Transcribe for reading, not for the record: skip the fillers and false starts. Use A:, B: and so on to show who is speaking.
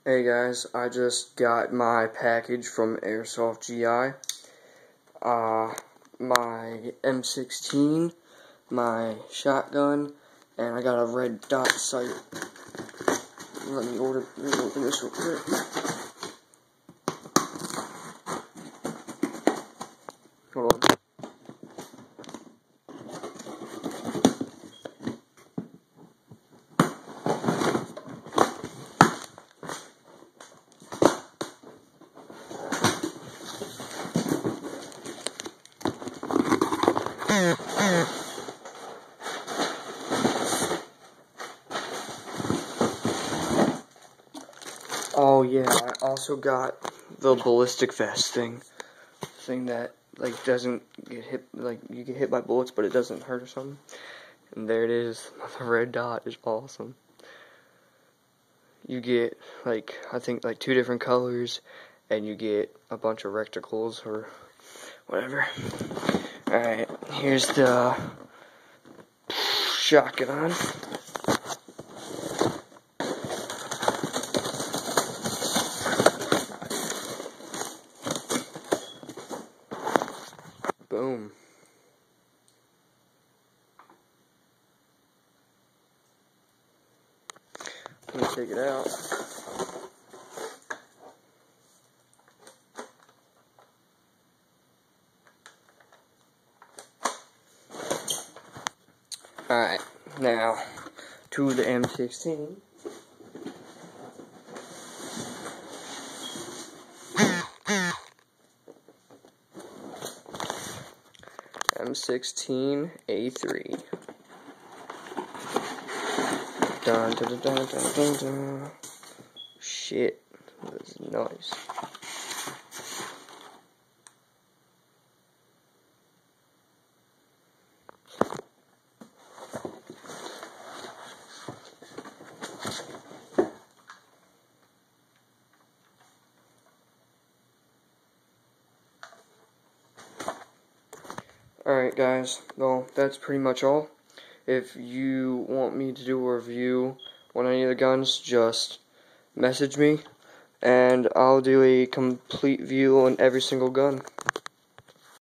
A: Hey guys, I just got my package from Airsoft GI. My M16, my shotgun, and I got a red dot sight. Let me open this real quick. Hold on. Oh yeah, I also got the ballistic vest thing that like doesn't get hit, like you get hit by bullets but it doesn't hurt or something. And there it is. The red dot is awesome. You get like I think like 2 different colors, and you get a bunch of reticles or whatever. Alright, here's the shotgun. Boom. Let me take it out. Alright, now to the M16. M16A3. Dun dun dun dun dun dun dun. Shit, that's nice. Alright guys, well that's pretty much all. If you want me to do a review on any of the guns, just message me and I'll do a complete view on every single gun.